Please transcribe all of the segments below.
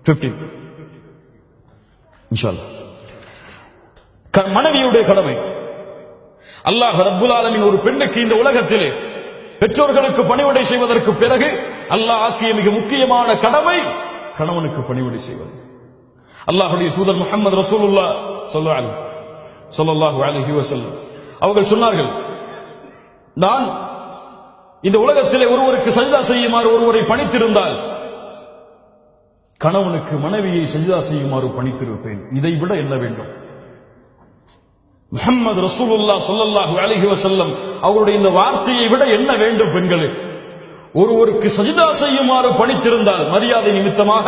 15 இன்ஷா அல்லாஹ். மனைவியுடைய கடமை. அல்லாஹ் ரப்புல் ஆலமீன் ஒரு பெண்ணுக்கு இந்த உலகத்திலே பெற்றோர்களுக்கு பணிவிடை செய்வதற்கு பிறகு அல்லாஹ் ஆக்கிய மிக முக்கியமான கடமை கணவனுக்கு பணிவிடை செய்வது. அல்லாஹ்வுடைய தூதர் முஹம்மது ரசூலுல்லாஹ் ஸல்லல்லாஹு அலைஹி வஸல்லம் அவர்கள் சொன்னார்கள், நான் இந்த உலகத்திலே ஒருவருக்கு சஜ்தா செய்யுமாறு ஒருவரை பணித்திருந்தால் கணவனுக்கு மனைவியை சஜ்தா செய்யுமாறு பணித்திருப்பேன். இதை விட என்ன வேண்டும்? முஹம்மது ரசூலுல்லாஹ் ஸல்லல்லாஹு அலைஹி வஸல்லம் அவருடைய இந்த வார்த்தையை விட என்ன வேண்டும்? பெண்களே, ஒருவருக்கு சஜ்தா செய்யுமாறு பணித்திருந்தால் மரியாதை நிமித்தமாக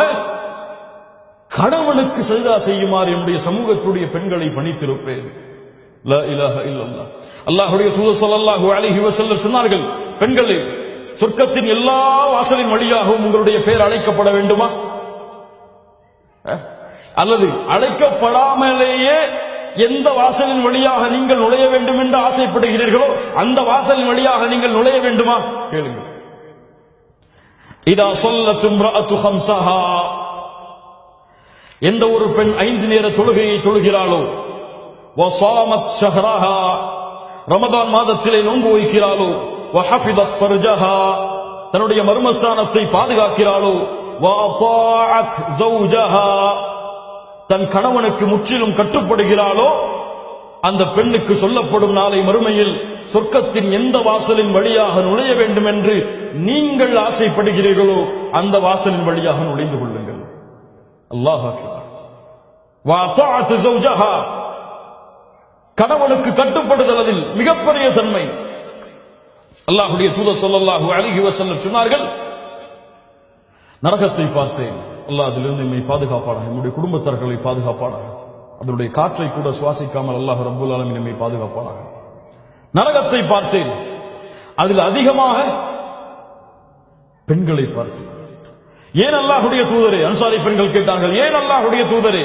கணவனுக்கு சஜ்தா செய்யுமாறு என்னுடைய சமூகத்துடைய பெண்களை பணித்திருப்பேன். லா இலாஹ இல்லல்லாஹ். அல்லாஹ்வுடைய தூதர் ஸல்லல்லாஹு அலைஹி வஸல்லம் சொன்னார்கள், பெண்களே, சொர்க்கத்தின் எல்லா வாசலின் வழியாகவும் உங்களுடைய பெயர் அழைக்கப்பட வேண்டுமா? அல்லது அழைக்கப்படாமலேயே எந்த வாசலின் வழியாக நீங்கள் நுழைய வேண்டும் என்று ஆசைப்படுகிறீர்களோ அந்த வாசலின் வழியாக நீங்கள் நுழைய வேண்டுமா? கேளுங்கள். இதா ஸல்லத் இம்ரஅத்து ஹம்ஸஹா, எந்த ஒரு பெண் 5 நேர தொழுகையை தொழுகிறாளோ, வஸாமத் ஷஹ்ரஹா, ரமதான் மாதத்திலே நோன்பு வைக்கிறாளோ, வஹஃபிதத் ஃபர்ஜஹா, தன்னுடைய மர்மஸ்தானத்தை பாதுகாக்கிறாளோ, வஅதாஅத் ஸௌஜஹா, தன் கணவனுக்கு முற்றிலும் கட்டுப்படுகிறாளோ, அந்த பெண்ணுக்கு சொல்லப்படும் நாளை மறுமையில் சொர்க்கத்தின் எந்த வாசலின் வழியாக நுழைய வேண்டும் என்று நீங்கள் ஆசைப்படுகிறீர்களோ அந்த வாசலின் வழியாக நுழைந்து கொள்ளுங்கள். அல்லாஹ் அக்பர். வஅதாஅத் ஸௌஜஹா, கணவனுக்கு கட்டுப்படுதல் அதில் மிகப்பெரிய தன்மை. அல்லாஹ்வுடைய தூதர் ஸல்லல்லாஹு அலைஹி வஸல்லம் சொன்னார்கள், நரகத்தை பார்த்தேன், அல்லாஹ் அதிலிருந்து நம்மை பாதுகாப்பானாக, நம்முடைய குடும்பத்தார்களை பாதுகாப்பானாக, அதனுடைய காற்றை கூட சுவாசிக்காமல் அல்லாஹ் ரப்புல் ஆலமீன் நம்மை பாதுகாப்பானாக. நரகத்தை பார்த்தேன், அதில் அதிகமாக பெண்களை பார்த்தேன். ஏன் அல்லாஹ்வுடைய தூதரே? அன்சாரி பெண்கள் கேட்டார்கள், ஏன் அல்லாஹ்வுடைய தூதரே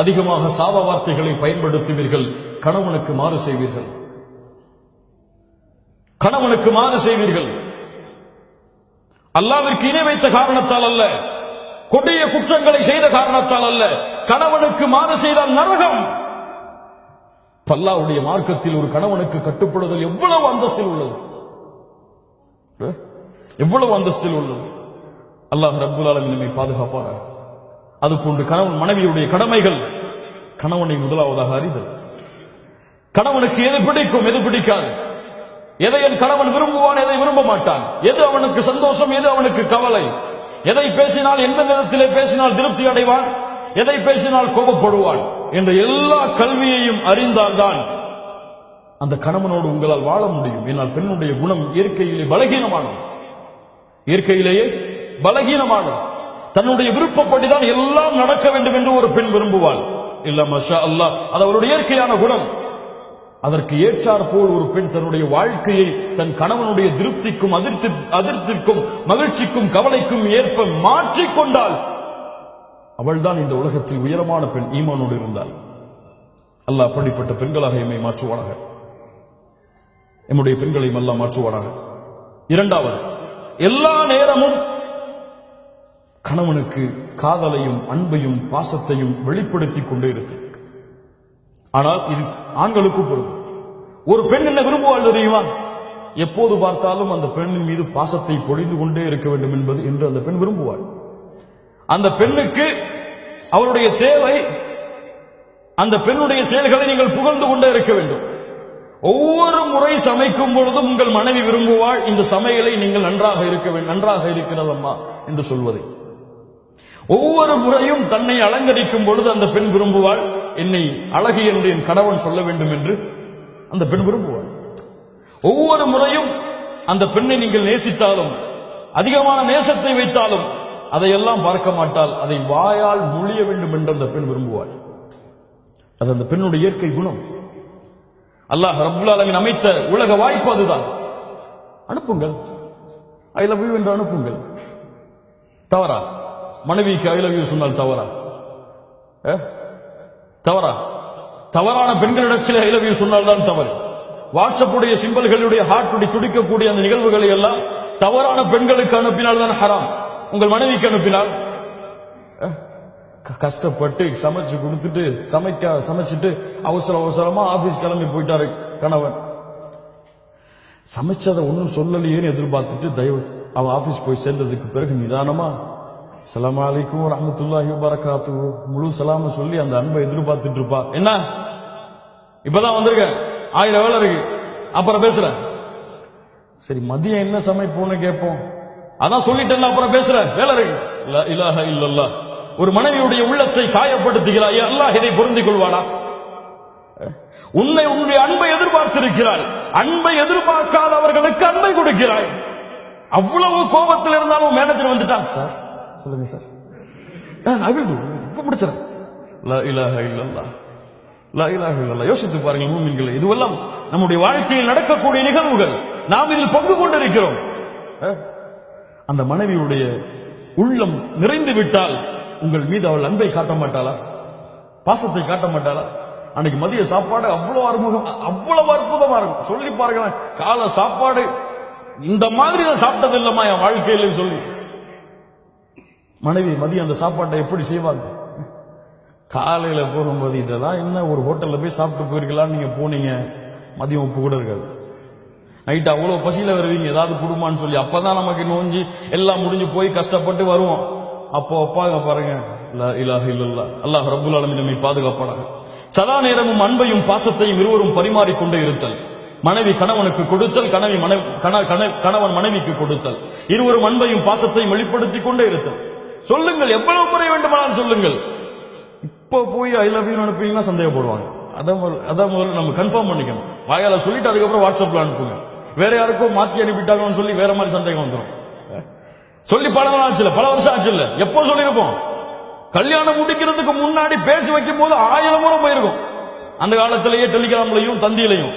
அதிகமாக சாப வார்த்தைகளை பயன்படுத்துவீர்கள், கணவனுக்கு மாறு செய்வீர்கள், கணவனுக்கு மாறு செய்வீர்கள்? அல்லாஹ்விற்கு இணை வைத்த காரணத்தால் அல்ல, கொடிய குற்றங்களை செய்த காரணத்தால் அல்ல, கணவனுக்கு மாறு செய்தால் நரகம். அல்லாஹ்வுடைய மார்க்கத்தில் ஒரு கணவனுக்கு கட்டுப்படுதல் எவ்வளவு அந்தஸ்தில் உள்ளது, எவ்வளவு அந்தஸ்தில் உள்ளது. அல்லாஹ் ரப்புல் ஆலமீன் நம்மை பாதுகாப்பானாக. அதுபோன்று கணவன் மனைவியுடைய கடமைகள், கணவனை முதலாவதாக அறிதல். கணவனுக்கு எது பிடிக்கும், எது பிடிக்காது, எதை என் கணவன் விரும்புவான், எதை விரும்ப மாட்டான், எது அவனுக்கு சந்தோஷம், எது அவனுக்கு கவலை, எதை பேசினால் எந்த நேரத்திலே பேசினால் திருப்தி அடைவான், எதை பேசினால் கோபப்படுவான் என்ற எல்லா கல்வியையும் அறிந்தால்தான் அந்த கணவனோடு உங்களால் வாழ முடியும். ஏனால் பெண்ணுடைய குணம் இயற்கையிலே பலகீனமானது, இயற்கையிலேயே பலகீனமானது. தன்னுடைய விருப்பப்படிதான் எல்லாம் நடக்க வேண்டும் என்று ஒரு பெண் விரும்புவாள். இல்ல மாஷா அல்லாஹ், அது அவருடைய இயற்கையான குணம். அதற்கு ஏற்றார் போல் ஒரு பெண் தன்னுடைய வாழ்க்கையை தன் கணவனுடைய திருப்திக்கும் அதிர்ப்திக்கும் மகிழ்ச்சிக்கும் கவலைக்கும் ஏற்ப மாற்றிக்கொண்டால் அவள்தான் இந்த உலகத்தில் உயரமான பெண், ஈமானோடு இருந்தால். அல்லாஹ் அப்படிப்பட்ட பெண்களாக எம்மை மாற்றுவானாக, எம்முடைய பெண்களையும் அல்லாஹ் மாற்றுவானாக. இரண்டாவது, எல்லா நேரமும் கணவனுக்கு காதலையும் அன்பையும் பாசத்தையும் வெளிப்படுத்திக் கொண்டே இருக்கு. ஆனால் இது ஆண்களுக்கு பொருந்தும். ஒரு பெண் என்ன விரும்புவாள் தெரியுமா? எப்போது பார்த்தாலும் அந்த பெண்ணின் மீது பாசத்தை பொழிந்து கொண்டே இருக்க வேண்டும் என்பது என்று அந்த பெண் விரும்புவாள். அந்த பெண்ணுக்கு அவருடைய தேவை, அந்த பெண்ணுடைய செயல்களை நீங்கள் புகழ்ந்து கொண்டே இருக்க வேண்டும். ஒவ்வொரு முறை சமைக்கும் பொழுதும் உங்கள் மனைவி விரும்புவாள், இந்த சமையலை நீங்கள் நன்றாக இருக்க வேண்டும், நன்றாக இருக்கிறதம்மா என்று சொல்வதை. ஒவ்வொரு முறையும் தன்னை அலங்கரிக்கும் பொழுது அந்த பெண் விரும்புவாள், என்னை அழகு என்று என் கணவன் சொல்ல வேண்டும் என்று அந்த பெண் விரும்புவாள். ஒவ்வொரு முறையும் அந்த பெண்ணை நீங்கள் நேசித்தாலும், அதிகமான நேசத்தை வைத்தாலும் அதையெல்லாம் பார்க்க மாட்டால், அதை வாயால் மொழிய வேண்டும் என்று அந்த பெண் விரும்புவாள். அது அந்த பெண்ணுடைய இயற்கை குணம். அல்லாஹ் ரப்புல் ஆலமீன் அமைத்த உலக வாய்ப்பு அதுதான். அனுப்புங்கள், ஐ லவ் யூ என்று அனுப்புங்கள். தவறா? மனைவிக்கு ஐ லவ் யூ சொன்னால் தவறா? தவறா? தவறான பெண்களிடத்தில் ஐ லவ் யூ சொன்னால் தான் தவறு. வாட்ஸ்அப்புடைய சிம்பல்களுடைய ஹார்ட்டுடைய துடிக்கக்கூடிய அந்த நிகழ்வுகளை எல்லாம் தவறான பெண்களுக்கு அனுப்பினால் தான் ஹராம். உங்கள் மனைவிக்கு அனுப்பினால் கஷ்டப்பட்டு சமைச்சு கொடுத்துட்டு சமைச்சிட்டு அவசரமா ஆபீஸ் கிளம்பி போயிட்டாரு கணவன். சமைச்சதை ஒன்னும் சொல்லலையேன்னு எதிர்பார்த்துட்டு தயவு அவன் ஆபீஸ் போய் சேர்ந்ததுக்கு பிறகு நிதானமா அஸ்ஸலாமு அலைக்கும் வரஹ்மத்துல்லாஹி வபரகாத்துஹு முழு சலாம சொல்லி அந்த அன்பை எதிர்பார்த்துட்டு இருப்பா. என்ன இப்பதான் வந்திருக்க, 1000 வேலை இருக்கு, அப்புறம் பேசுறேன். சரி மதியம் என்ன சமைப்போம்னு கேட்போம். அதான் சொல்லிட்டேன் அப்புறம் பேசுறேன், வேலை இருக்கு. லா இலாஹ இல்லல்லாஹ். ஒரு மனைவியுடைய உள்ளத்தை காயப்படுத்துகிறாய், அல்லாஹ் இதை பொருந்திக் கொள்வானா? உன்னுடைய அன்பை எதிர்பார்த்திருக்கிறாய், அன்பை எதிர்பார்க்காதவர்களுக்கு அன்பை கொடுக்கிறாய். அவ்வளவு கோபத்தில் இருந்தாலும் மேனேஜர் வந்துட்டான், சார் சொல்லுங்க சார், ஐ வில் டு, இப்ப முடிச்சறேன். லா இலாஹ இல்லல்லாஹ், லா இலாஹ இல்லல்லாஹ். யோசித்து பாருங்கள் மூமின்களே, இதுவெல்லாம் நம்முடைய வாழ்க்கையில் நடக்கக்கூடிய நிகழ்வுகள், நாம் இதில் பங்கு கொண்டிருக்கிறோம். அந்த மனைவியுடைய உள்ளம் நிறைந்து விட்டால் உங்கள் மீது அவள் அன்பை காட்ட மாட்டாளா, பாசத்தை காட்ட மாட்டாளா? அன்னைக்கு மதிய சாப்பாடு அவ்வளவு அறுமுகம், அவ்வளவு அற்புதமா இருக்கும். சொல்லி பாருங்க, கால சாப்பாடு இந்த மாதிரி நான் சாப்பிட்டது இல்லமா என் வாழ்க்கையில சொல்லி மனைவி மதியம் அந்த சாப்பாட்டை எப்படி செய்வாங்க? காலையில போகும்போது இதெல்லாம் என்ன, ஒரு ஹோட்டல்ல போய் சாப்பிட்டு போயிருக்கலாம்னு நீங்க போனீங்க, மதியம் உப்பு கூட இருக்காது. நைட்டு அவ்வளவு பசியில வருவீங்க, ஏதாவது குடும்பம்னு சொல்லி, அப்பதான் நமக்கு நோஞ்சி எல்லாம் முடிஞ்சு போய் கஷ்டப்பட்டு வருவோம். அப்போ அப்பாங்க பாருங்க, லா இலாஹ இல்லல்லாஹ், அல்லாஹ் ரப்புல் ஆலமீன் நம்மை பாதுகாப்பானாக. சதா நேரமும் அன்பையும் பாசத்தையும் இருவரும் பரிமாறிக்கொண்டே இருத்தல். மனைவி கணவனுக்கு கொடுத்தல், கணவன் மனைவிக்கு கொடுத்தல், இருவரும் அன்பையும் பாசத்தையும் வெளிப்படுத்திக் கொண்டே இருத்தல். சொல்லுங்கள், எவ்வளவு முறை வேண்டுமானாலும் சொல்லுங்கள். இப்ப போய் ஐ லவ் யூ அனுப்புவீங்கன்னா சந்தேகப்படுவாங்க. அதான் முதல்ல நம்ம கன்ஃபார்ம் பண்ணிக்கணும். வாயால சொல்லிட்டு அதுக்கப்புறம் வாட்ஸ்அப்ல அனுப்புங்க. வேற யாருக்கும் மாத்தி அனுப்பிட்டாங்கன்னு சொல்லி வேற மாதிரி சந்தேகம் வந்துடும். சொல்லி பல நாள் ஆச்சு, பல வருஷம் ஆச்சு இல்ல, எப்போ சொல்லியிருப்போம்? கல்யாணம் முடிக்கிறதுக்கு முன்னாடி பேசி வைக்கும் போது 1000 முறை போயிருக்கும். அந்த காலத்திலேயே டெலிகிராம்லையும் தந்தியிலையும்.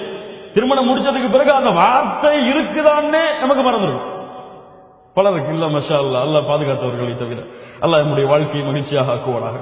திருமணம் முடிச்சதுக்கு பிறகு அந்த வார்த்தை இருக்குதான்னே நமக்கு மறந்துடும். பலருக்கு இல்ல. மஷா அல்லாஹ், அல்லாஹ் பாதுகாத்தவர்களை தவிர. அல்லாஹ் நம்முடைய வாழ்க்கையை மகிழ்ச்சியாக ஆக்குவானாக.